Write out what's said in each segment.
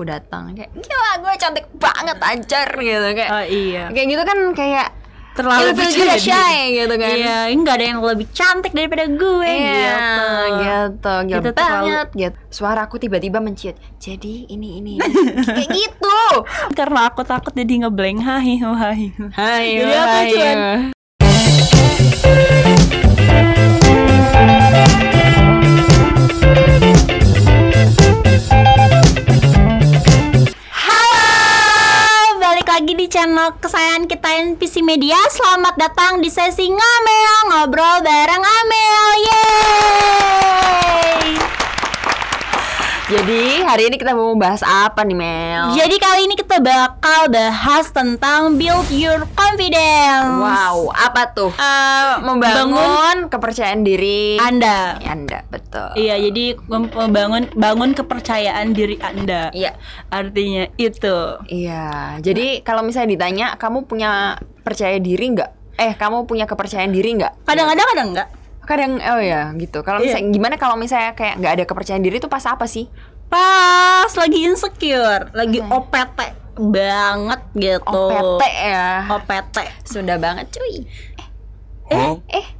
datang kayak gila gue cantik banget anjir gitu kayak. Oh iya. Kayak gitu kan kayak Terlalu juga shy gitu kan. Iya, nggak ada yang lebih cantik daripada gue gitu. Gitu banget gitu. Suara aku tiba-tiba menciut. Jadi ini kayak gitu. Karena aku takut jadi ngeblank. Hai. Jadi aku Hai. cuman lagi di channel kesayangan kita NPC Media. Selamat datang di sesi Ngamel, ngobrol bareng Amel. Yeay. Jadi hari ini kita mau membahas apa nih Mel? Jadi kali ini kita bakal bahas tentang build your confidence. Wow, apa tuh? Membangun kepercayaan diri Anda, betul. Iya, jadi bangun kepercayaan diri Anda. Iya. Artinya itu. Iya. Jadi kalau misalnya ditanya, kamu punya percaya diri nggak? Kamu punya kepercayaan diri nggak? Kadang-kadang enggak. Kadang oh ya gitu. Kalau misalnya gimana kalau misalnya kayak nggak ada kepercayaan diri itu pas apa sih? Pas lagi insecure, lagi OPT banget gitu. OPT ya. OPT. Sudah banget cuy.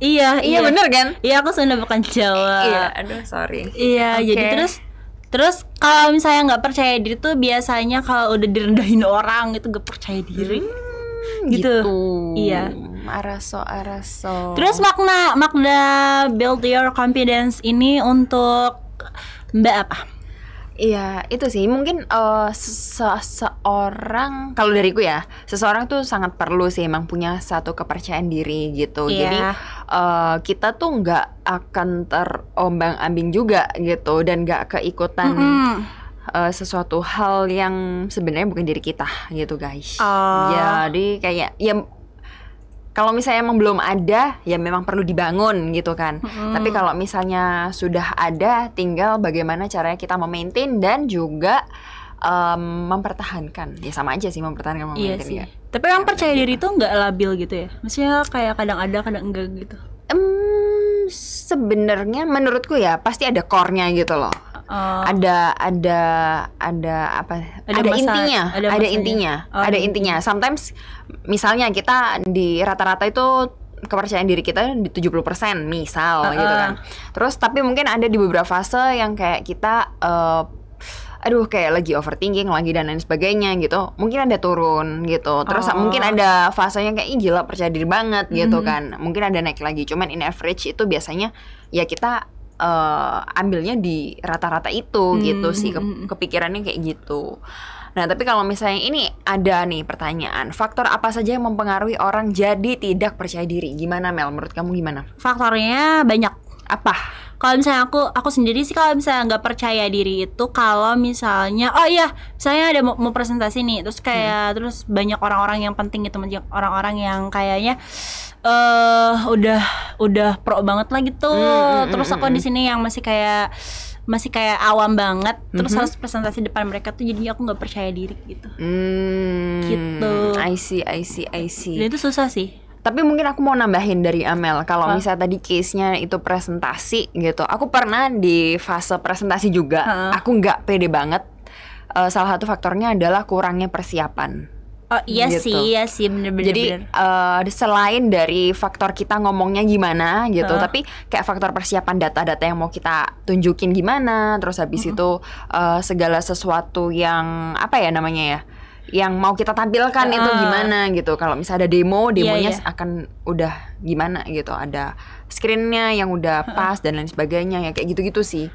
Iya Bener kan? Iya, aku Sunda bukan Jawa. Iya, aduh sorry. Iya, Okay. jadi terus kalau misalnya nggak percaya diri tuh biasanya kalau udah direndahin orang itu gak percaya diri. Gitu. Iya. Araso. Terus makna build your confidence ini untuk Mbak apa? Iya, itu sih mungkin seseorang, kalau dariku ya, seseorang tuh sangat perlu sih emang punya satu kepercayaan diri gitu. Iya. Jadi kita tuh nggak akan terombang-ambing juga gitu dan nggak keikutan sesuatu hal yang sebenarnya bukan diri kita gitu guys. Jadi kayak ya kalau misalnya emang belum ada, ya memang perlu dibangun gitu kan. Tapi kalau misalnya sudah ada, tinggal bagaimana caranya kita memaintain dan juga mempertahankan. Ya sama aja sih mempertahankan, Iya memaintain. sih. Tapi yang percaya diri itu nggak labil gitu ya? Maksudnya kayak kadang ada, kadang enggak gitu. Sebenarnya menurutku ya pasti ada core-nya gitu loh. Ada intinya, ada intinya. Sometimes misalnya kita di rata-rata itu kepercayaan diri kita di 70% misal gitu kan. Terus tapi mungkin ada di beberapa fase yang kayak kita kayak lagi overthinking lagi dan lain sebagainya gitu. Mungkin ada turun gitu. Terus mungkin ada fasenya kayak gila percaya diri banget gitu kan. Mungkin ada naik lagi. Cuman in average itu biasanya ya kita ambilnya di rata-rata itu gitu sih, kepikirannya kayak gitu. Nah tapi kalau misalnya ini ada nih pertanyaan, faktor apa saja yang mempengaruhi orang jadi tidak percaya diri? Gimana Mel, menurut kamu gimana? Faktornya banyak. Apa? Kalau misalnya aku sendiri sih, kalau misalnya nggak percaya diri itu kalau misalnya misalnya ada mau presentasi nih, terus kayak terus banyak orang-orang yang penting gitu, banyak orang-orang yang kayaknya udah pro banget lah gitu. Terus aku di sini yang masih kayak awam banget, terus harus presentasi depan mereka tuh jadinya aku nggak percaya diri gitu. Gitu. I see. Dan itu susah sih. Tapi mungkin aku mau nambahin dari Amel. Kalau misalnya tadi case-nya itu presentasi gitu, aku pernah di fase presentasi juga. Aku nggak pede banget. Salah satu faktornya adalah kurangnya persiapan. Oh iya gitu. Iya sih bener-bener. Jadi selain dari faktor kita ngomongnya gimana gitu, tapi kayak faktor persiapan data-data yang mau kita tunjukin gimana, terus habis itu segala sesuatu yang apa ya namanya ya, yang mau kita tampilkan itu gimana gitu. Kalau misalnya ada demonya akan udah gimana gitu, ada screennya yang udah pas dan lain sebagainya ya kayak gitu-gitu sih.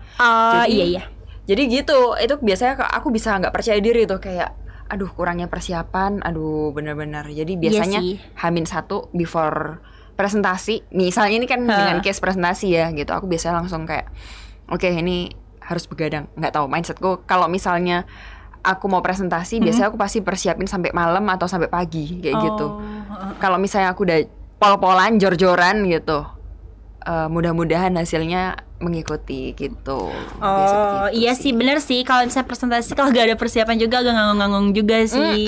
Jadi gitu, itu biasanya aku bisa nggak percaya diri tuh kayak aduh kurangnya persiapan, bener-bener. Jadi biasanya H-1 before presentasi, misalnya ini kan dengan case presentasi ya gitu, aku biasanya langsung kayak oke, ini harus begadang. Nggak tahu mindsetku, kalau misalnya aku mau presentasi biasanya aku pasti persiapin sampai malam atau sampai pagi kayak gitu. Kalau misalnya aku udah pol-polan, jor-joran gitu, mudah-mudahan hasilnya mengikuti gitu. Oh iya sih bener sih, kalau misalnya presentasi kalau gak ada persiapan juga agak nganggung-nganggung juga sih.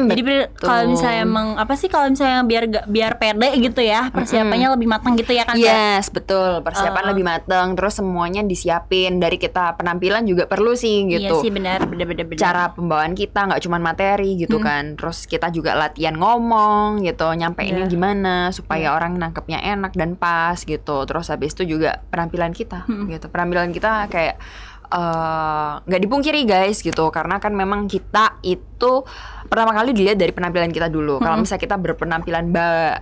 Jadi kalau misalnya emang apa sih, kalau misalnya biar pede gitu ya, persiapannya lebih matang gitu ya kan? Yes, betul, persiapan lebih matang, terus semuanya disiapin. Dari kita penampilan juga perlu sih gitu. Iya sih benar. Cara pembawaan kita nggak cuma materi gitu kan, terus kita juga latihan ngomong gitu, nyampeinnya gimana supaya orang nangkepnya enak dan pas gitu. Terus habis itu juga penampilan kita gitu, penampilan kita kayak nggak dipungkiri guys gitu, karena kan memang kita itu pertama kali dilihat dari penampilan kita dulu. Kalau misalnya kita berpenampilan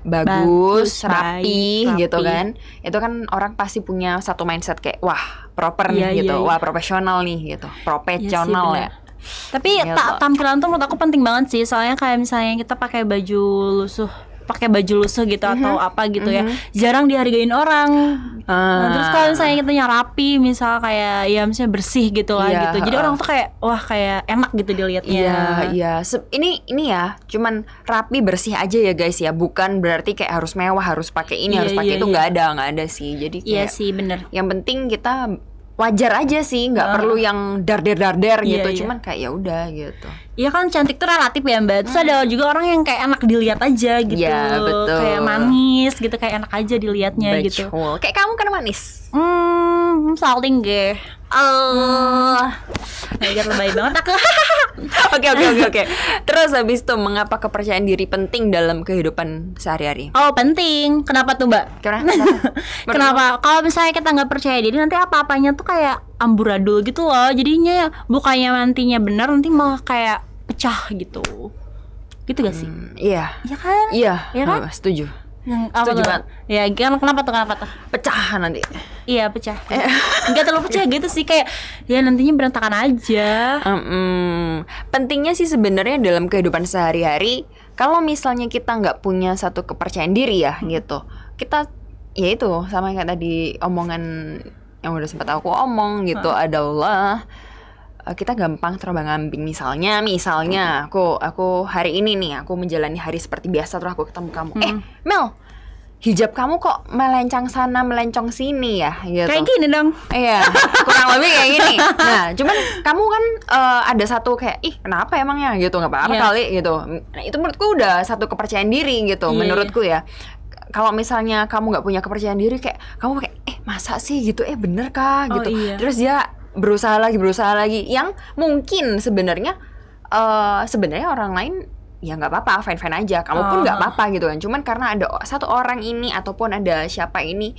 bagus, rapi gitu kan, itu kan orang pasti punya satu mindset kayak wah proper nih gitu, wah profesional nih gitu, profesional ya. Tapi tampilan tuh menurut aku penting banget sih, soalnya kayak misalnya kita pakai baju lusuh gitu atau apa gitu ya, jarang dihargain orang. Nah, terus kalau misalnya kita rapi, misal kayak ya misalnya bersih gitu lah gitu, jadi orang tuh kayak wah kayak enak gitu dilihatnya. Iya. Ini ya cuman rapi bersih aja ya guys ya, bukan berarti kayak harus mewah, harus pakai ini, harus pakai itu, nggak ada sih. Jadi kayak sih bener. Yang penting kita wajar aja sih, nggak perlu yang darder gitu, cuman kayak ya udah gitu. Iya kan, cantik tuh relatif ya Mbak. Terus ada juga orang yang kayak enak dilihat aja gitu. Iya betul. Kayak manis gitu, kayak enak aja dilihatnya gitu. Kayak kamu kan manis. Salting ge. Ngajar lebay banget aku. Oke. Terus habis itu, mengapa kepercayaan diri penting dalam kehidupan sehari-hari? Oh penting. Kenapa tuh Mbak? Kenapa? Kalau misalnya kita nggak percaya diri, nanti apa-apanya tuh kayak amburadul gitu loh. Jadinya bukannya nantinya benar, nanti malah kayak pecah gitu. Gitu gak sih? Iya. Iya kan? Iya kan? Setuju. Setuju banget. Ya kenapa tuh? Pecah nanti. Iya pecah. Enggak terlalu pecah gitu sih, kayak ya nantinya berantakan aja. Pentingnya sih sebenarnya dalam kehidupan sehari-hari, kalau misalnya kita nggak punya satu kepercayaan diri ya gitu, kita ya itu sama kayak tadi omongan yang udah sempat aku omong gitu, adalah kita gampang terombang-ambing. Misalnya aku hari ini nih aku menjalani hari seperti biasa, terus aku ketemu kamu, Mel, hijab kamu kok melencang sana melencong sini ya gitu. Kayak gini dong. Iya, kurang lebih kayak gini. Nah, cuman kamu kan ada satu kayak kenapa emangnya gitu, nggak apa-apa kali gitu. Nah, itu menurutku udah satu kepercayaan diri gitu, menurutku ya. Kalau misalnya kamu nggak punya kepercayaan diri, kayak kamu kayak masa sih gitu, bener kah gitu. Terus dia berusaha lagi, yang mungkin sebenarnya orang lain ya nggak apa-apa, fine aja, kamu pun nggak apa-apa gitu kan. Cuman karena ada satu orang ini ataupun ada siapa ini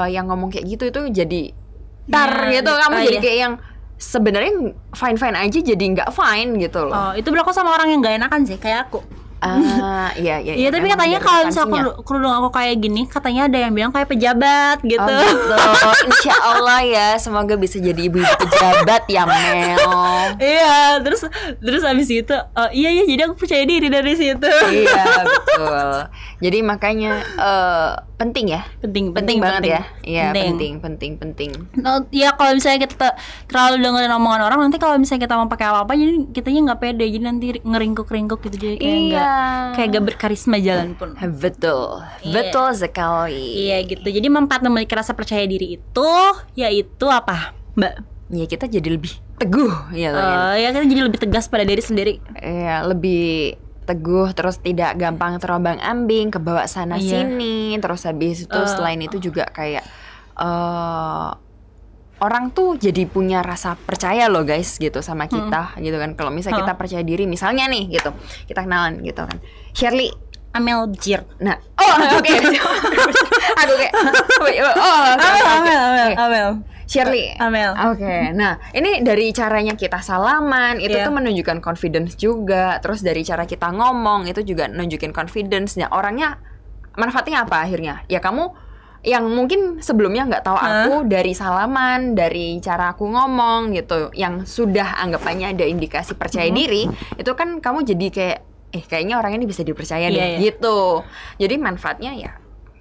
yang ngomong kayak gitu, itu jadi gitu, kamu jadi kayak yang sebenarnya fine aja jadi nggak fine gitu loh. Itu berlaku sama orang yang nggak enakan sih, kayak aku. Iya. Iya, tapi katanya kalau misalnya kerudung aku kayak gini, katanya ada yang bilang kayak pejabat gitu. Insya Allah ya, semoga bisa jadi ibu pejabat ya Mel. Iya, terus habis itu, iya jadi aku percaya diri dari situ. Iya betul. Jadi makanya penting ya, penting banget ya. Iya penting. Ya kalau misalnya kita terlalu dengerin omongan orang, nanti kalau misalnya kita mau pakai apa-apa, jadi kitanya nggak pede, jadi nanti ngeringkuk gitu, jadi kayak gak berkarisma jalan pun. Betul sekali. Iya gitu. Jadi manfaat memiliki rasa percaya diri itu yaitu apa, Mbak? Ya kita jadi lebih teguh ya. Ya kita jadi lebih tegas pada diri sendiri. Iya, lebih teguh, terus tidak gampang terombang-ambing, kebawa sana sini. Terus habis itu selain itu juga kayak orang tuh jadi punya rasa percaya loh guys gitu sama kita gitu kan. Kalau misalnya kita percaya diri, misalnya nih gitu, kita kenalan gitu kan, Shirley Amel Jir. Nah, oke. Aku kayak Amel Shirley Amel. Oke. Nah, ini dari caranya kita salaman itu tuh menunjukkan confidence juga. Terus dari cara kita ngomong itu juga nunjukin confidence. Nah, orangnya manfaatnya apa akhirnya? Ya kamu yang mungkin sebelumnya nggak tahu aku, dari salaman, dari cara aku ngomong gitu, yang sudah anggapannya ada indikasi percaya diri, itu kan kamu jadi kayak kayaknya orang ini bisa dipercaya deh gitu. Jadi manfaatnya ya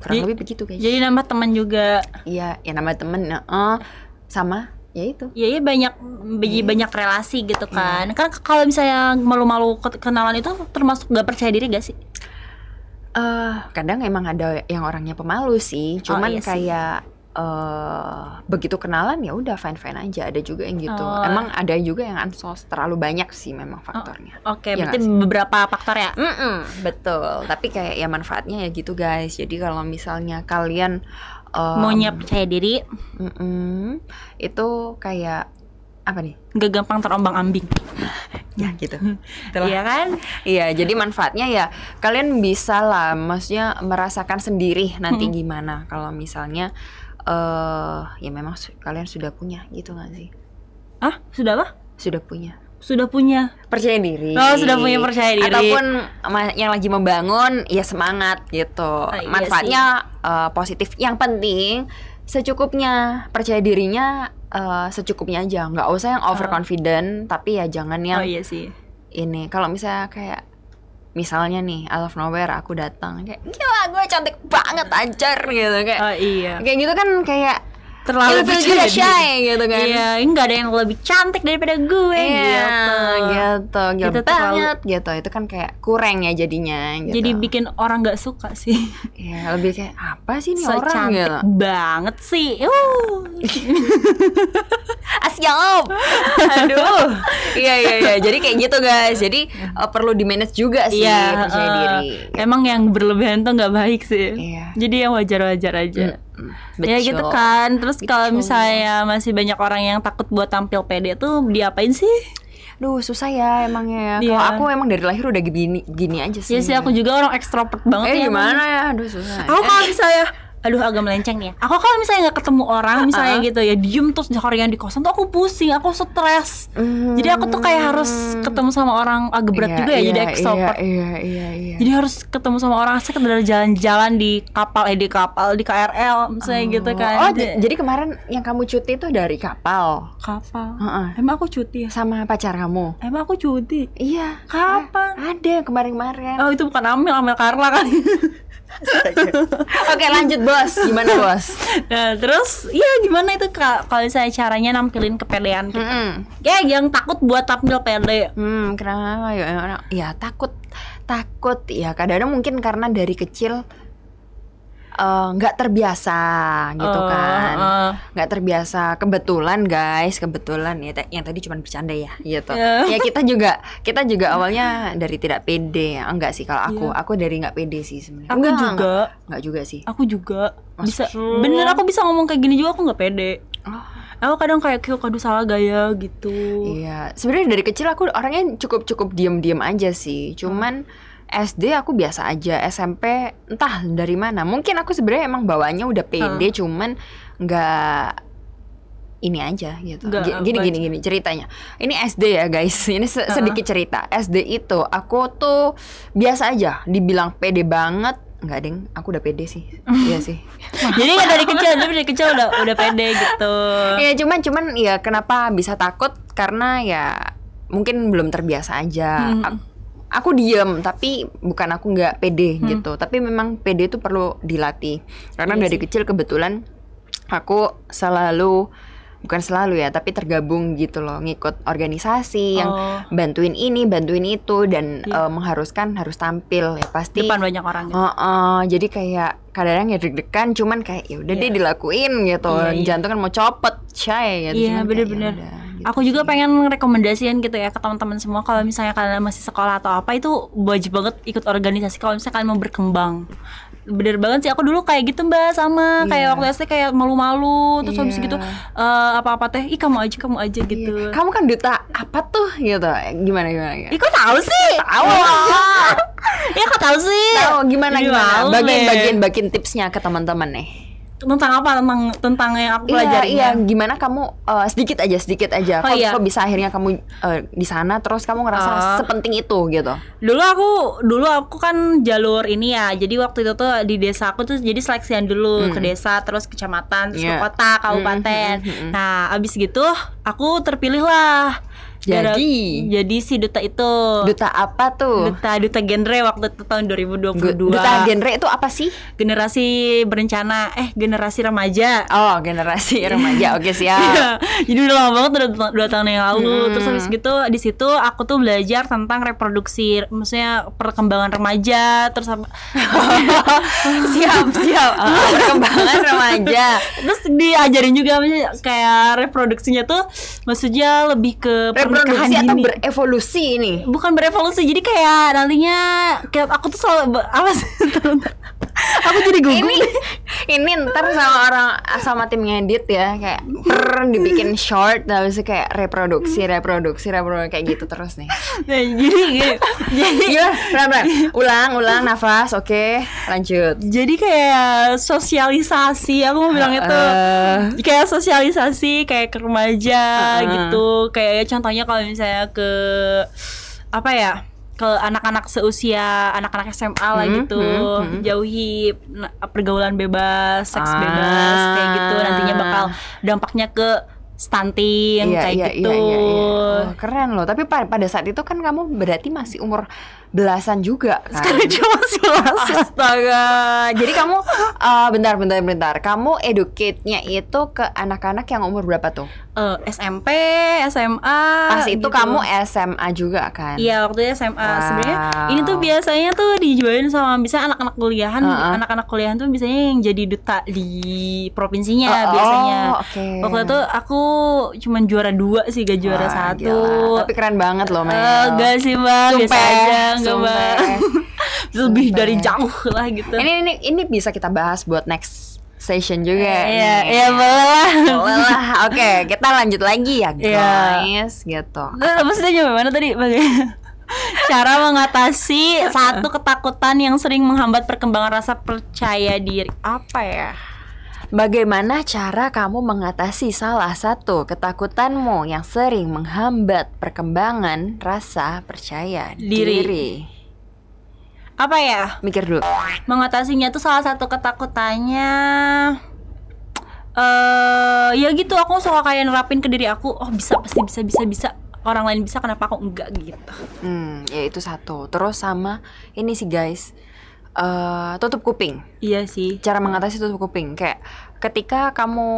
kurang lebih begitu guys. Jadi nambah teman juga. Iya, ya nambah teman. Sama ya itu. Iya banyak relasi gitu kan. Kan kalau misalnya malu-malu kenalan itu termasuk gak percaya diri gak sih? Kadang emang ada yang orangnya pemalu sih, cuman kayak begitu kenalan ya udah fine aja. Ada juga yang gitu. Emang ada juga yang ansos, terlalu banyak sih memang faktornya. Oke, Ya berarti nggak sih? beberapa faktor ya. Betul. Tapi kayak ya manfaatnya ya gitu guys. Jadi kalau misalnya kalian Maunya percaya diri, itu kayak apa nih? gak gampang terombang-ambing. Ya gitu. Iya kan? Iya, jadi manfaatnya ya kalian bisa lah, maksudnya merasakan sendiri nanti gimana kalau misalnya ya memang kalian sudah punya gitu nggak sih? Sudah apa? Sudah punya. Sudah punya. Percaya diri. Oh, sudah punya percaya diri. Ataupun yang lagi membangun, ya semangat gitu. Iya Manfaatnya positif. Yang penting secukupnya, percaya dirinya secukupnya aja. Nggak usah yang overconfident, tapi ya jangan yang iya sih. ini. Kalau misalnya kayak misalnya nih out of nowhere aku datang kayak gila gue cantik banget anjir gitu kayak. Iya. Kayak gitu kan kayak Terlalu ilfil percaya juga diri. shy gitu kan. Iya, nggak ada yang lebih cantik daripada gue gitu. Gila Itu terlalu- banget gitu. Itu kan kayak kurang ya jadinya gitu. Jadi bikin orang nggak suka sih. ya lebih kayak apa sih nih So orang cantik gitu. banget sih. Asyap. Aduh. Iya. Jadi kayak gitu guys. Jadi perlu di manage juga sih percaya diri. Emang yang berlebihan tuh nggak baik sih. Iya. Jadi yang wajar-wajar aja. Ya gitu Betul. kan. Terus kalau Betul. misalnya masih banyak orang yang takut buat tampil pede tuh diapain sih? Duh susah ya emangnya. Iya. Kalau aku emang dari lahir udah gini aja sih. Ya sih aku juga orang ekstrovert banget ya. gimana ya? Aduh susah. Aku kalau misalnya agak melenceng nih ya. Aku kalau misalnya nggak ketemu orang misalnya gitu ya, diem terus harian di kosan tuh aku pusing, aku stres. Jadi aku tuh kayak harus ketemu sama orang, agak berat juga ya jadi extrovert. Iya. Jadi harus ketemu sama orang asik, dari jalan-jalan di kapal di KRL misalnya gitu kan. Oh, jadi kemarin yang kamu cuti itu dari kapal kapal. Heeh. Emang aku cuti ya? sama pacar kamu? Emang aku cuti? Iya. Kapan? Ada kemarin-kemarin. Oh itu bukan Amel Carla kan? Oke lanjut bos. Gimana bos? Nah terus ya gimana itu Kak kalau saya caranya nampilin kepedean kita? Kayak yang takut buat tampil pede. Kenapa ya takut ya kadang-kadang mungkin karena dari kecil nggak terbiasa gitu kan, nggak terbiasa. Kebetulan ya yang tadi cuma bercanda ya gitu. Ya kita juga awalnya dari tidak pede. Enggak sih kalau aku dari nggak pede sih sebenarnya. Enggak juga sih. Aku juga bisa. Maksud? Bener aku bisa ngomong kayak gini juga aku nggak pede. Aku kadang kayak kado salah gaya gitu. Iya, sebenarnya dari kecil aku orangnya cukup diam aja sih. Cuman SD aku biasa aja, SMP entah dari mana. Mungkin aku sebenarnya emang bawaannya udah pede, cuman nggak ini aja gitu. Gini ceritanya. Ini SD ya guys. Ini sedikit cerita. SD itu aku tuh biasa aja, dibilang pede banget. Enggak deng, aku udah pede sih. Iya sih. Jadi kan dari kecil udah pede gitu. Ya cuman ya kenapa bisa takut karena ya mungkin belum terbiasa aja. Aku diem tapi bukan aku nggak pede gitu. Tapi memang pede itu perlu dilatih. Karena dari kecil kebetulan aku bukan selalu ya, tapi tergabung gitu loh, ngikut organisasi yang bantuin ini, bantuin itu, dan mengharuskan harus tampil ya pasti depan banyak orang gitu. Jadi kayak kadang-kadang ya deg-degan, cuman kayak ya udah deh dilakuin gitu. Jantung kan mau copot, gitu. Iya bener-bener. Gitu aku juga pengen rekomendasiin gitu ya ke teman-teman semua, kalau misalnya kalian masih sekolah atau apa, itu wajib banget ikut organisasi kalau misalnya kalian mau berkembang. Bener banget sih, aku dulu kayak gitu Mbak, sama kayak waktu SD kayak malu-malu, terus habis gitu apa-apa teh, kamu aja gitu. Kamu kan duta apa tuh gitu, gimana? Kok tahu sih? Tahu. Ya kok tahu sih? Tahu gimana? Bagian tipsnya ke teman-teman nih. Tentang apa? Tentang yang aku pelajari. Iya, gimana kamu sedikit aja. Kok bisa akhirnya kamu di sana terus kamu ngerasa sepenting itu gitu. Dulu aku kan jalur ini ya. Jadi waktu itu tuh di desa aku tuh jadi seleksian dulu ke desa, terus kecamatan, terus ke kota, kabupaten. Nah, abis gitu aku terpilih lah Jadi si duta itu. Duta apa tuh? Duta genre waktu itu tahun 2022. Duta genre itu apa sih? Generasi berencana, generasi remaja. Oh, generasi remaja. Oke, siap. Jadi udah lama banget, udah 2 tahun yang lalu. Terus habis gitu di situ aku tuh belajar tentang reproduksi, maksudnya perkembangan remaja, terus siap. Perkembangan remaja. Terus diajarin juga maksudnya kayak reproduksinya tuh maksudnya lebih ke reproduksi atau berevolusi ini? Bukan berevolusi, jadi kayak nantinya kayak aku tuh selalu apa sih? Aku jadi gugup. Ini ntar sama tim ngedit ya kayak dibikin short, habis itu kayak reproduksi kayak gitu terus nih. Nah, jadi ulang nafas, oke, lanjut. Jadi kayak sosialisasi, aku mau bilang itu kayak sosialisasi kayak ke remaja gitu. Kayak contohnya kalau misalnya ke apa ya? Ke anak-anak seusia anak-anak SMA lah gitu, jauhi pergaulan bebas, seks bebas kayak gitu, nantinya bakal dampaknya ke stunting kayak gitu. Oh, keren loh. Tapi pada saat itu kan kamu berarti masih umur belasan juga kan? Sekarang cuma masih belasan. Astaga. Jadi kamu bentar. Kamu educate-nya itu ke anak-anak yang umur berapa tuh? SMP, SMA. Pas itu gitu. kamu SMA juga kan? Iya, waktu itu SMA. Sebenarnya ini tuh biasanya tuh dijualin sama bisa anak-anak kuliahan. Anak-anak kuliahan tuh biasanya yang jadi duta di provinsinya biasanya. Okay. Waktu itu aku cuman juara 2 sih, gak juara 1. Gila. Tapi keren banget loh, Mel. Gak sih, Bang. Biasa aja, enggak, Bang. Lebih dari jauh lah gitu. Ini bisa kita bahas buat next session juga. Iya, boleh lah. Oke, kita lanjut lagi ya, guys. Gitu. Maksudnya mana tadi? Cara mengatasi satu ketakutan yang sering menghambat perkembangan rasa percaya diri. Apa ya? Bagaimana cara kamu mengatasi salah satu ketakutanmu yang sering menghambat perkembangan rasa percaya diri? Apa ya? Mikir dulu. Mengatasinya tuh salah satu ketakutannya ya gitu, aku suka kayak nerapin ke diri aku, pasti bisa. Orang lain bisa, kenapa aku enggak gitu. Ya itu satu. Terus sama ini sih guys, tutup kuping. Iya sih. Cara mengatasi tutup kuping, kayak ketika kamu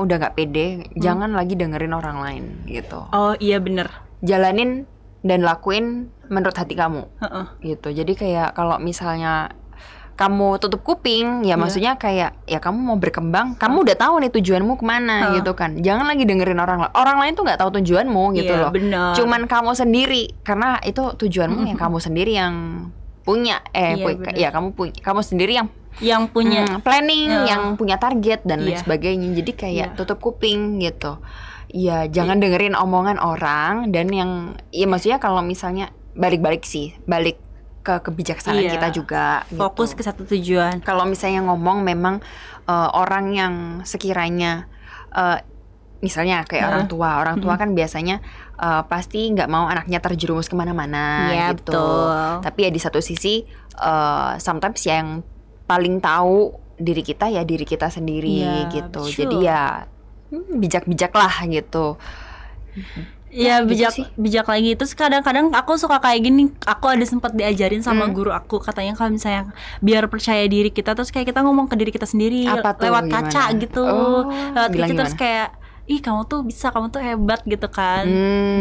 udah nggak pede, jangan lagi dengerin orang lain gitu. Oh iya bener. Jalanin dan lakuin menurut hati kamu gitu. Jadi kayak kalau misalnya kamu tutup kuping, ya maksudnya kayak ya kamu mau berkembang, kamu udah tahu nih tujuanmu kemana gitu kan. Jangan lagi dengerin orang lain tuh nggak tahu tujuanmu gitu loh. Bener. Cuman kamu sendiri, karena itu tujuanmu yang kamu sendiri yang punya. Kamu sendiri yang punya planning, yang punya target dan lain sebagainya. Jadi kayak tutup kuping gitu. Ya jangan dengerin omongan orang, dan yang ya maksudnya kalau misalnya balik ke kebijaksanaan kita juga gitu. Fokus ke satu tujuan. Kalau misalnya ngomong memang orang yang sekiranya misalnya kayak orang tua kan biasanya pasti nggak mau anaknya terjerumus kemana-mana gitu. Betul. Tapi ya di satu sisi sometimes yang paling tahu diri kita ya diri kita sendiri gitu. Betul. Jadi ya bijak-bijak lah gitu. Ya bijak lagi. Terus kadang-kadang aku suka kayak gini. Aku ada sempat diajarin sama guru aku, katanya kalau misalnya biar percaya diri kita, terus kayak kita ngomong ke diri kita sendiri lewat kaca gitu. Lewat kaca terus kayak, ih kamu tuh bisa, kamu tuh hebat gitu kan.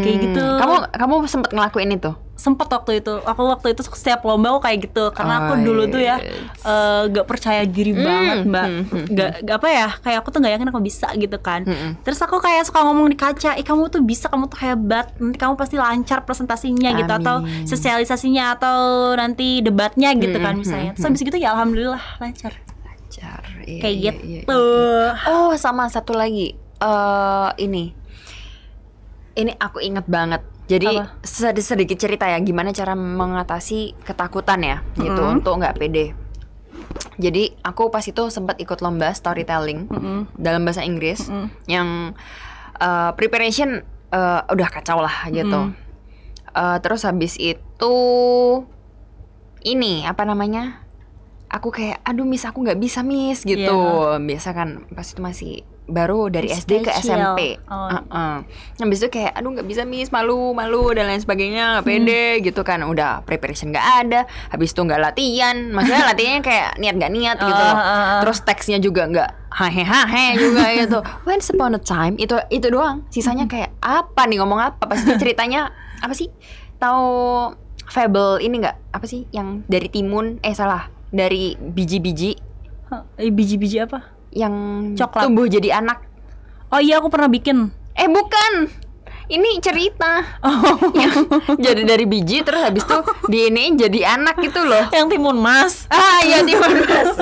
Kayak gitu. Kamu sempat ngelakuin itu? Sempat waktu itu. Aku waktu itu setiap lomba aku kayak gitu. Karena aku dulu tuh ya gak percaya diri banget, Mbak. Gak apa ya, kayak aku tuh gak yakin aku bisa gitu kan. Terus aku kayak suka ngomong di kaca, kamu tuh bisa, kamu tuh hebat, nanti kamu pasti lancar presentasinya gitu, atau sosialisasinya, atau nanti debatnya gitu kan misalnya. Terus habis gitu ya alhamdulillah lancar. Kayak gitu. Oh sama satu lagi, ini aku inget banget. Jadi sedikit cerita ya, gimana cara mengatasi ketakutan ya gitu untuk nggak pede. Jadi aku pas itu sempat ikut lomba storytelling dalam bahasa Inggris yang preparation udah kacau lah gitu. Terus habis itu ini apa namanya? Aku kayak aduh miss, aku nggak bisa miss gitu. Biasa kan pas itu masih baru dari Miss SD ke kecil. SMP. Oh. Habis itu kayak aduh nggak bisa Miss, malu dan lain sebagainya, nggak pede gitu kan. Udah preparation nggak ada, habis itu nggak latihan, maksudnya latihannya kayak niat nggak niat gitu loh. Terus teksnya juga nggak hahe juga gitu. Once upon a time itu doang, sisanya kayak apa nih, ngomong apa, pasti ceritanya apa sih, tahu fable ini nggak, apa sih yang dari timun, dari biji-biji Biji-biji apa? yang Coklat. tumbuh jadi anak. Oh iya, aku pernah bikin. Bukan. Ini cerita. Yang jadi dari biji terus habis itu DNA jadi anak gitu loh. Yang timun mas. Iya timun mas.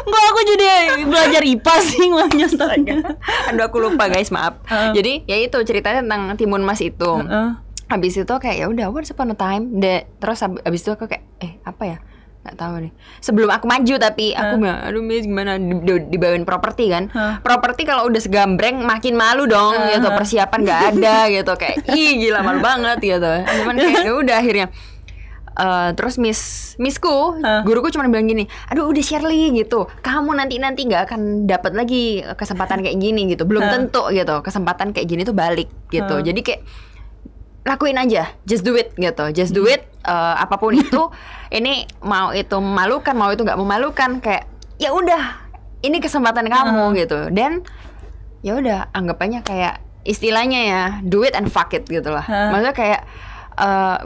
Enggak, aku jadi belajar IPA sih makanya. Aduh aku lupa guys, maaf. Jadi ya itu ceritanya tentang timun mas itu. Habis itu kayak ya udah once upon a time. Terus habis itu aku kayak apa ya? Nggak tahu nih. Sebelum aku maju tapi aku nggak, aduh Miss gimana dibawain properti kan? Properti kalau udah segambreng makin malu dong gitu, persiapan nggak ada gitu, kayak ih gila malu banget gitu. Cuman kayak ya udah akhirnya. Terus missku, guruku cuma bilang gini, aduh udah Shirley gitu, kamu nanti nggak akan dapat lagi kesempatan kayak gini gitu, belum tentu gitu kesempatan kayak gini tuh balik gitu. Jadi kayak lakuin aja, just do it gitu, just do it, apapun itu, ini mau itu memalukan, mau itu nggak memalukan, kayak ya udah, ini kesempatan kamu gitu, dan ya udah anggapannya kayak istilahnya ya, do it and fuck it gitu lah, maksudnya kayak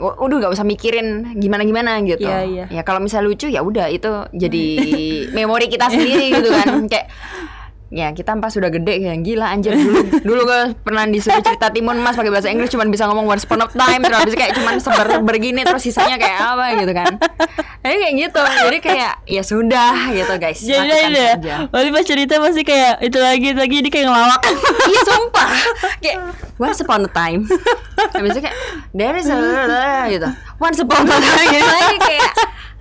udah nggak usah mikirin gimana gitu, ya kalau misalnya lucu ya udah itu jadi memori kita sendiri gitu kan, kayak ya kita pas sudah gede kayak gila anjir, dulu gue pernah disuruh cerita timun mas pakai bahasa Inggris cuman bisa ngomong once upon a time, terus habis kayak cuman begini terus sisanya kayak apa gitu kan. Jadi kayak gitu, jadi kayak ya sudah gitu guys. Jadi ya, berarti pas cerita pasti kayak itu lagi ini kayak ngelawak. Iya sumpah, kayak once upon a time. Habis itu kayak there is a gitu, once upon a time gitu lagi kayak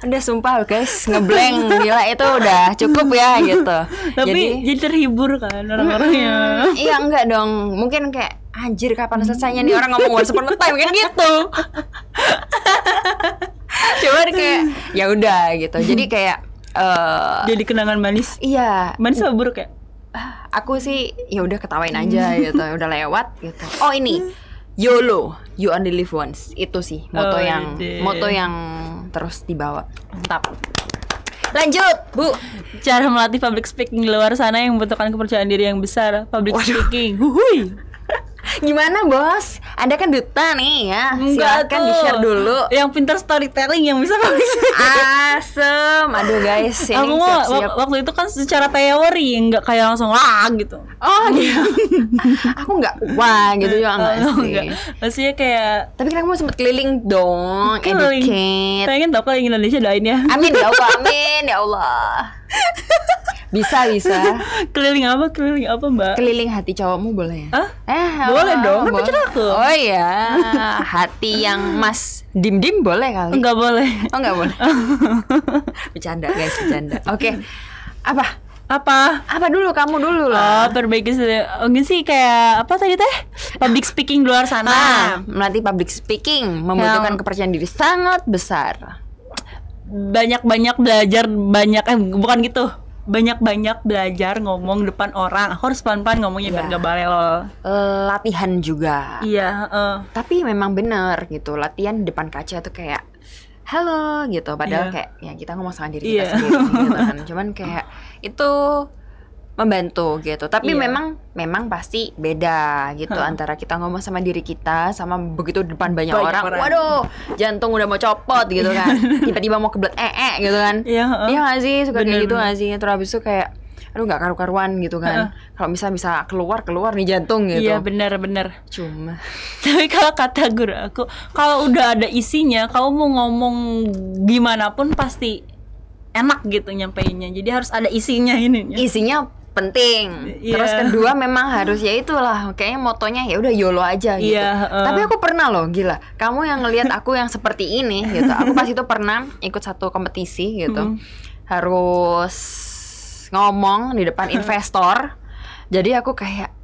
udah sumpah guys, ngeblank gila, itu udah cukup ya gitu. Tapi jadi terhibur kan orang-orangnya. Iya enggak dong, mungkin kayak anjir kapan selesainya nih orang ngomong once upon a time kan gitu. Cuman kayak ya udah gitu. Jadi kayak jadi kenangan manis. Iya. Manis apa buruk ya? Aku sih ya udah ketawain aja gitu, udah lewat gitu. Oh ini YOLO, you only live once. Itu sih moto yang terus dibawa. Mantap. Lanjut, Bu. Cara melatih public speaking di luar sana yang membutuhkan kepercayaan diri yang besar. Public speaking. Huhuy. Gimana bos? Anda kan duta nih ya. Enggak silakan di-share dulu. Yang pintar storytelling yang bisa public speaking. Asem. Aduh guys, ini aku siap-siap. waktu itu kan secara teori, enggak kayak langsung wah gitu. Oh gitu. Aku enggak wah gitu ya enggak sih. Maksudnya kayak tapi kan kamu sempet keliling dong, educate. Pengen tau keliling Indonesia, doain ya. Amin ya Allah, amin ya Allah. Bisa. Keliling apa Mbak? Keliling hati cowokmu boleh ya? Boleh dong, kan pacar aku. Oh iya, hati yang Mas Dim boleh kali? Enggak boleh. Oh enggak boleh. Bercanda guys, bercanda. Oke. Apa dulu, kamu dulu lah. Perbaiki mungkin sih kayak apa tadi teh? Public speaking di luar sana. Melatih public speaking membutuhkan kepercayaan diri sangat besar. Banyak belajar, bukan gitu. Banyak belajar ngomong depan orang. Aku harus pelan-pelan ngomongnya biar gak balel. Latihan juga. Iya. Tapi memang bener gitu, latihan di depan kaca tuh kayak halo gitu. Padahal kayak ya kita ngomong sama diri kita sendiri gitu kan. Cuman kayak itu membantu gitu. Tapi memang pasti beda gitu antara kita ngomong sama diri kita sama begitu di depan banyak orang. Waduh, jantung udah mau copot gitu kan. Tiba-tiba mau kebelet gitu kan. Iya nggak sih, suka kayak gitu nggak sih? Terus habis itu kayak aduh nggak karu-karuan gitu kan. Kalau misalnya bisa keluar nih jantung gitu. Iya benar. Cuma tapi kalau kata guru aku, kalau udah ada isinya, kamu mau ngomong gimana pun pasti enak gitu nyampeinnya. Jadi harus ada isinya ini. Isinya penting. Terus kedua memang harus ya itulah, kayaknya motonya ya udah YOLO aja gitu. Tapi aku pernah loh, gila. Kamu yang ngelihat aku yang seperti ini gitu. Aku pas itu pernah ikut satu kompetisi gitu. Harus ngomong di depan investor. Jadi aku kayak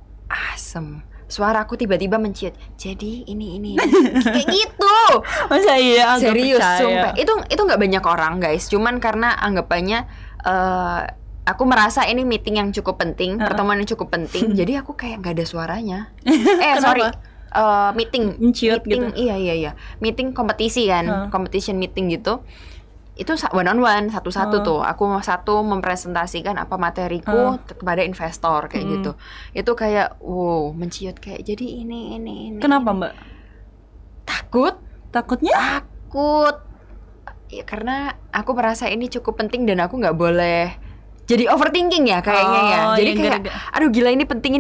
asem. Suara aku tiba-tiba menciut. Jadi ini kayak gitu. Masa iya? Serius, sumpah. Itu nggak banyak orang guys. Cuman karena anggapannya aku merasa ini meeting yang cukup penting, pertemuan yang cukup penting. Jadi aku kayak nggak ada suaranya. Sorry. Meeting gitu. Iya. Meeting kompetisi kan, competition meeting gitu. Itu one on one, satu-satu tuh. Aku satu mempresentasikan apa materiku kepada investor kayak gitu. Itu kayak menciut kayak jadi ini. Kenapa, Mbak? Takutnya? Takut. Ya, karena aku merasa ini cukup penting dan aku nggak boleh jadi overthinking ya kayaknya ya. Jadi kayak aduh gila ini penting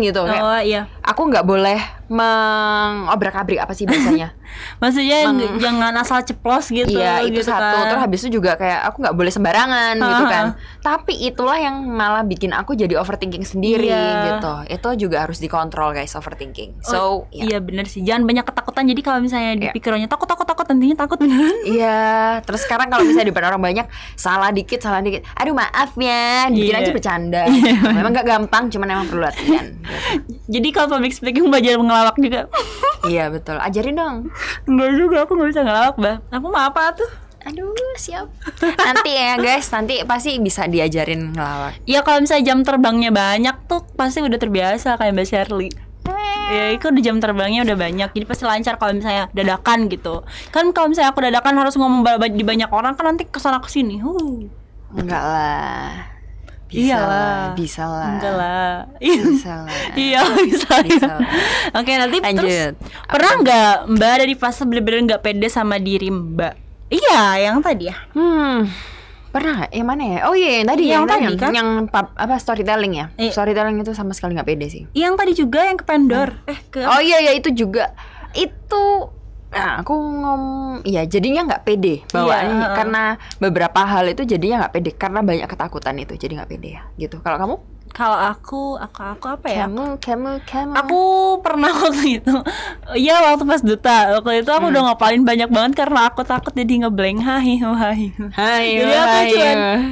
gitu. Kayak, iya. Aku nggak boleh mengobrak-abrik apa sih bahasanya. Maksudnya jangan asal ceplos gitu. Iya itu gitu satu. kan. Terus habis itu juga kayak aku nggak boleh sembarangan gitu kan. Tapi itulah yang malah bikin aku jadi overthinking sendiri gitu. Itu juga harus dikontrol guys, overthinking. So iya bener sih. Jangan banyak ketakutan. Jadi kalau misalnya di pikirannya takut nantinya takut beneran. Iya. Terus sekarang kalau misalnya di depan orang banyak salah dikit. Aduh maaf ya. Bikin aja bercanda. Memang nggak gampang, cuman emang perlu latihan. Gitu. Jadi kalau public speaking belajar ngelawak juga. Iya betul. Ajarin dong. Enggak juga, aku nggak bisa ngelawak, Mbak. Aku mau apa tuh? Aduh siap. Nanti ya guys, nanti pasti bisa diajarin ngelawak. Ya kalau misalnya jam terbangnya banyak tuh pasti udah terbiasa kayak Mbak Shirley. Ya itu udah jam terbangnya udah banyak, jadi pasti lancar kalau misalnya dadakan gitu. Kan kalau misalnya aku dadakan harus ngomong di banyak orang kan nanti kesana kesini. Enggak lah. Bisa lah. Enggak lah. Bisa lah. Iya bisa. Oke nanti lanjut. Terus pernah nggak Mbak ada di fase bener-bener nggak pede sama diri Mbak? Iya yang tadi ya. Pernah nggak? Yang mana ya? Oh iya yang tadi kan? Yang storytelling ya. Storytelling itu sama sekali nggak pede sih. Yang tadi juga yang ke vendor. Oh iya itu juga. Itu aku jadinya nggak pede bawaannya karena beberapa hal itu jadinya nggak pede karena banyak ketakutan itu jadi nggak pede ya gitu. Kalau kamu? Kalau aku apa ya? Kamu. Aku pernah waktu itu, waktu pas duta waktu itu aku udah ngapalin banyak banget karena aku takut jadi ngeblank hai. Jadi aku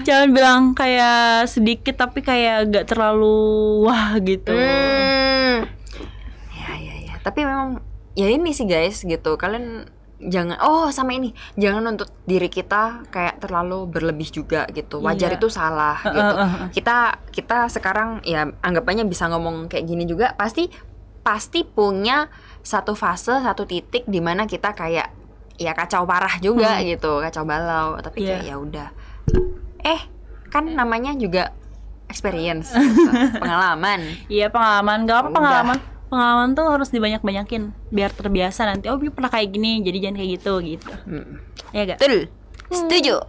cuman bilang kayak sedikit tapi kayak gak terlalu wah gitu. Ya. Tapi memang ya ini sih guys gitu, kalian jangan jangan nuntut diri kita kayak terlalu berlebih juga gitu. Wajar itu salah gitu. Kita sekarang ya anggapannya bisa ngomong kayak gini juga pasti punya satu fase, satu titik di mana kita kayak ya kacau parah juga gitu, kacau balau, tapi kayak ya udah. Kan namanya juga experience gitu. Pengalaman. Iya, pengalaman. Gak apa pengalaman. Pengalaman tuh harus dibanyak-banyakin biar terbiasa nanti. Oh, pernah kayak gini, jadi jangan kayak gitu. Ya gak? Betul. Setuju.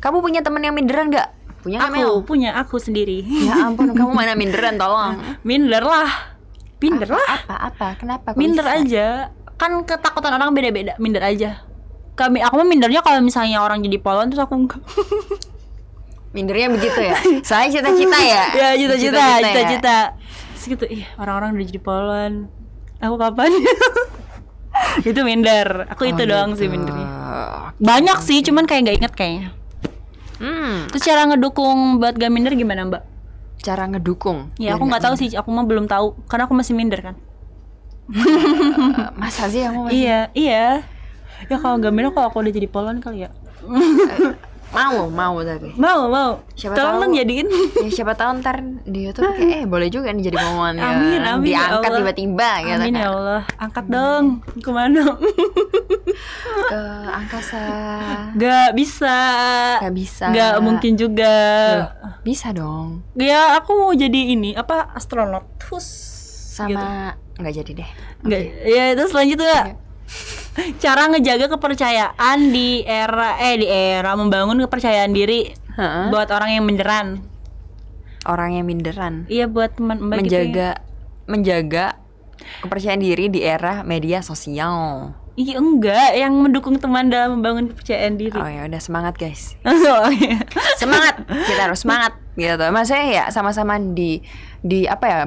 Kamu punya teman yang minderan gak? Punya gak, Mel? Punya aku sendiri. Ya ampun, kamu mana minderan, tolong. Minder lah. Apa? Kenapa? Minder aja. Kan ketakutan orang beda-beda. Minder aja. Aku mah mindernya kalau misalnya orang jadi polwan terus aku enggak. Mindernya begitu ya? Soalnya cita-cita ya? Ya, cita-cita. Segitu, orang-orang udah jadi polwan. Aku kapan? Itu minder. Aku itu doang sih mindernya. Banyak sih, cuman kayak gak inget kayaknya. Terus cara ngedukung buat gak minder gimana, Mbak? Cara ngedukung? Ya aku gak tahu sih, aku mah belum tahu karena aku masih minder kan. Masa sih kamu masih? Iya. Ya kalau gak minder kalau aku udah jadi polwan kali ya. Mau tapi siapa tolong dong jadiin. Ya siapa tahu ntar di YouTube kayak boleh juga nih jadi pomoan ya. Amin diangkat ya tiba-tiba gitu. Amin ya Allah, angkat dong. Kemana? Ke angkasa. Gak bisa. Gak mungkin juga. Bisa dong. Ya aku mau jadi astronot. Sama gitu. Nggak jadi deh. Nggak. Ya itu selanjutnya. Cara ngejaga kepercayaan di era membangun kepercayaan diri buat orang yang minderan. Iya, buat teman Mbak menjaga kepercayaan diri di era media sosial. Iya enggak, yang mendukung teman dalam membangun kepercayaan diri. Oh ya udah, semangat guys. Semangat, kita harus semangat gitu. Maksudnya ya sama-sama di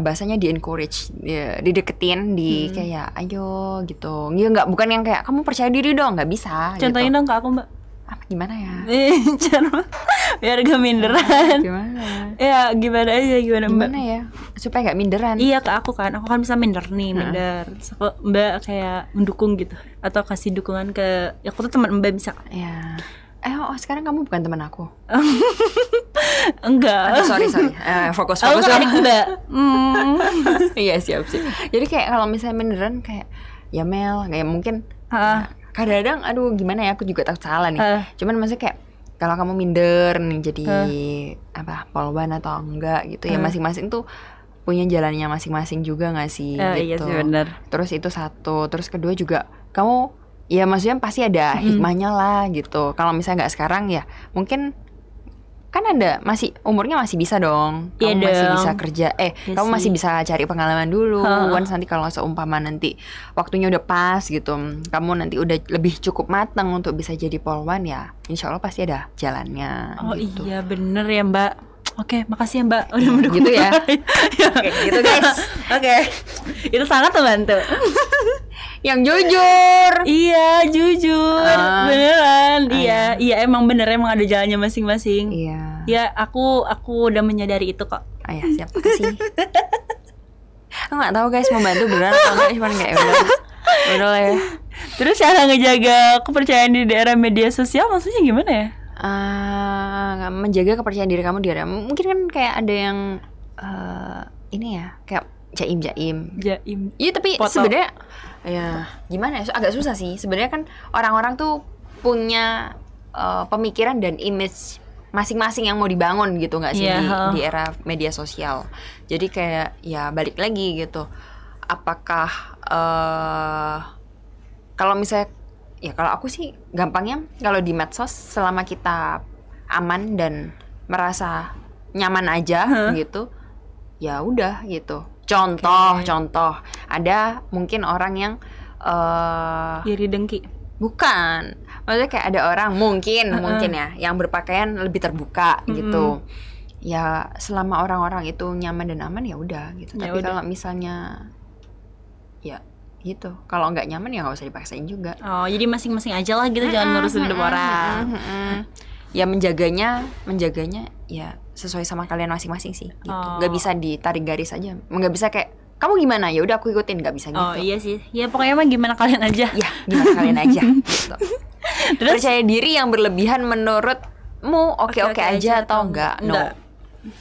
bahasanya di encourage, dideketin, kayak ayo gitu. Ya enggak, bukan yang kayak kamu percaya diri dong, nggak bisa. Contohin gitu. Dong ke aku, Mbak. Apa gimana ya? Cara biar gak minderan. Gimana? Ya gimana aja Mbak? Gimana ya? Supaya gak minderan. Iya ke aku kan bisa minder. Terus Mbak kayak mendukung gitu atau kasih dukungan ke aku tuh teman Mbak bisa. Ya. sekarang kamu bukan teman aku. Enggak. Sorry. Fokus. Aku kan adik Mbak. Iya, siap. Jadi kayak kalau misalnya beneran kayak ya Mel, kayak mungkin kadang-kadang aduh gimana ya, aku juga takut salah nih. Cuman maksudnya kayak kalau kamu minder nih jadi polwan atau enggak gitu ya, masing-masing tuh punya jalannya masing-masing juga nggak sih gitu. Iya sih, bener. Terus itu satu, terus kedua juga kamu ya maksudnya pasti ada hikmahnya lah gitu. Kalau misalnya nggak sekarang ya mungkin kan ada masih umurnya masih bisa dong. Kamu masih bisa kerja. Kamu masih bisa cari pengalaman dulu. Once nanti kalau seumpama nanti waktunya udah pas gitu, kamu nanti udah lebih cukup matang untuk bisa jadi polwan ya, insya Allah pasti ada jalannya. Oh gitu. iya bener ya Mbak. Oke, makasih ya Mbak udah mendukung gitu ya. Oke, gitu guys. Oke. Itu sangat membantu. Yang jujur. Iya, jujur. Beneran. Iya, emang bener, emang ada jalannya masing-masing. Iya. Ya, aku udah menyadari itu kok. Ya, siap, makasih. Aku nggak tahu guys mau bantu beneran atau enggak, cuman kayak udah lah ya. Terus cara ngejaga kepercayaan di daerah media sosial maksudnya gimana ya? Menjaga kepercayaan diri kamu di daerah, mungkin kan kayak ada yang ini ya kayak jaim. Iya tapi sebenarnya ya gimana ya, agak susah sih sebenarnya. Kan orang-orang tuh punya pemikiran dan image masing-masing yang mau dibangun gitu nggak sih di era media sosial. Jadi kayak ya balik lagi gitu, apakah kalau misalnya ya kalau aku sih gampangnya kalau di medsos selama kita aman dan merasa nyaman aja gitu, ya udah gitu. Contoh ada mungkin orang yang iri dengki. Bukan, maksudnya kayak ada orang mungkin ya yang berpakaian lebih terbuka gitu. Ya selama orang-orang itu nyaman dan aman ya udah gitu. Tapi kalau misalnya ya gitu, kalau nggak nyaman ya nggak usah dipaksain juga. Oh, jadi masing-masing aja lah gitu, jangan ngurusin hidup orang. Ya menjaganya ya sesuai sama kalian masing-masing sih gitu. Nggak bisa ditarik garis aja, nggak bisa kayak kamu gimana ya udah aku ikutin, nggak bisa gitu. Oh iya sih, ya pokoknya mah gimana kalian aja. Ya gimana kalian aja gitu. Terus, percaya diri yang berlebihan menurutmu oke aja atau enggak?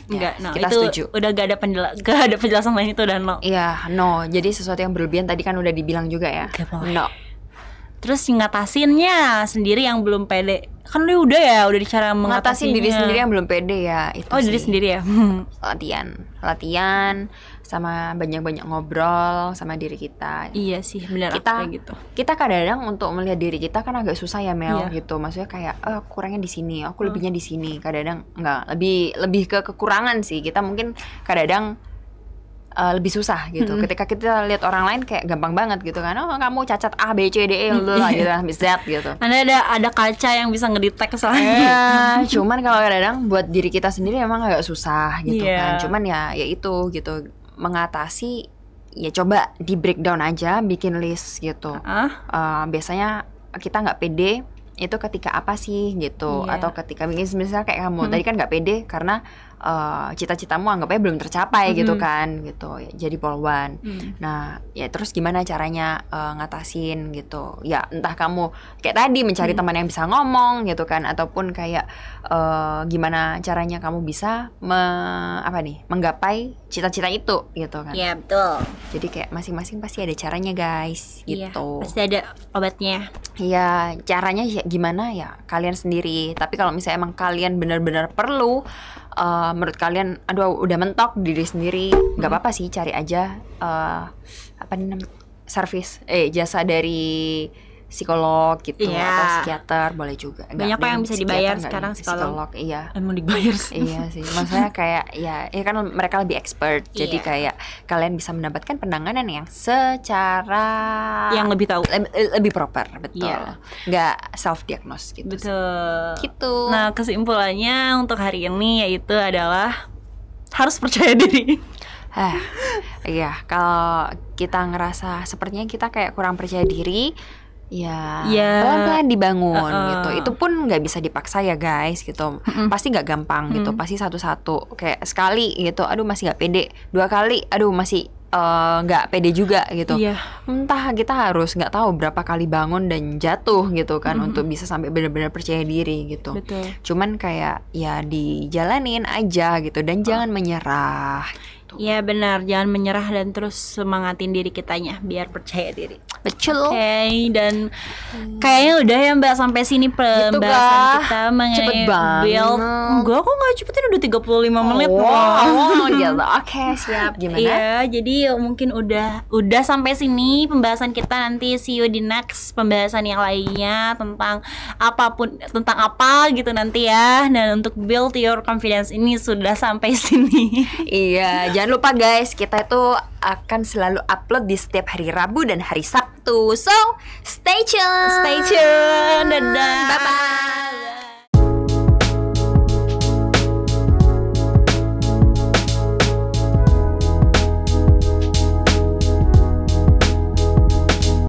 Enggak, no, kita itu setuju. Udah gak ada penjelasan lain, itu udah no. Iya, no. Jadi sesuatu yang berlebihan tadi kan udah dibilang juga ya. No. Terus ngatasinnya sendiri yang belum pede. Kan udah cara ngatasin diri sendiri yang belum pede ya itu. Diri sendiri ya. Latihan sama banyak-banyak ngobrol sama diri kita. Iya sih, benar kayak gitu. Kita kadang-kadang untuk melihat diri kita kan agak susah ya Mel gitu. Maksudnya kayak kurangnya di sini, aku lebihnya di sini. Kadang-kadang enggak, lebih ke kekurangan sih. Kita mungkin kadang-kadang lebih susah gitu. Ketika kita lihat orang lain kayak gampang banget gitu kan. Oh, kamu cacat A B C D E lah gitu, Z gitu. Ada kaca yang bisa ngedetect kesalahan. Cuman kalau kadang-kadang buat diri kita sendiri emang agak susah gitu kan. Cuman ya itu gitu, mengatasi ya coba di breakdown aja, bikin list gitu. Biasanya kita nggak pede itu ketika apa sih gitu, atau ketika misalnya kayak kamu tadi kan nggak pede karena cita-citamu anggapnya belum tercapai gitu kan gitu ya, jadi polwan. Nah ya terus gimana caranya ngatasin gitu ya, entah kamu kayak tadi mencari teman yang bisa ngomong gitu kan, ataupun kayak gimana caranya kamu bisa menggapai cita-cita itu gitu kan. Iya betul. Jadi kayak masing-masing pasti ada caranya guys gitu. Pasti ada obatnya. Iya, caranya gimana ya kalian sendiri. Tapi kalau misalnya emang kalian benar-benar perlu, menurut kalian aduh udah mentok diri sendiri, nggak apa-apa sih, cari aja jasa dari psikolog gitu, atau psikiater boleh juga. Banyak kok yang bisa dibayar sekarang psikolog. Iya. Emang dibayar sih. Iya sih. Maksudnya kayak ya kan mereka lebih expert. Jadi kayak kalian bisa mendapatkan penanganan yang secara yang lebih tahu, lebih proper, betul. Nggak self diagnose gitu. Betul. Gitu. Nah, kesimpulannya untuk hari ini yaitu adalah harus percaya diri. Iya, kalau kita ngerasa sepertinya kita kayak kurang percaya diri, ya pelan-pelan dibangun gitu. Itu pun nggak bisa dipaksa ya guys gitu. Pasti nggak gampang gitu. Pasti satu-satu. Kayak sekali gitu, aduh masih nggak pede. 2 kali, aduh masih nggak pede juga gitu. Iya. Entah kita harus nggak tahu berapa kali bangun dan jatuh gitu kan untuk bisa sampai benar-benar percaya diri gitu. Betul. Cuman kayak ya dijalanin aja gitu dan jangan menyerah. Iya benar, jangan menyerah dan terus semangatin diri kitanya biar percaya diri. Betul. Oke, dan kayaknya udah ya Mbak sampai sini pembahasan kita mengenai cepet banget. build. Enggak, kok nggak cepetin, udah 35 menit. Wow, gitu. Oke, siap. Gimana? Iya, jadi mungkin udah sampai sini pembahasan kita. Nanti see you di next pembahasan yang lainnya tentang apapun, tentang apa gitu nanti ya. Dan untuk build your confidence ini sudah sampai sini. Iya, jangan lupa guys, kita itu akan selalu upload di setiap hari Rabu dan hari Sabtu. So, stay tune. Stay tune. Dadah. Bye-bye.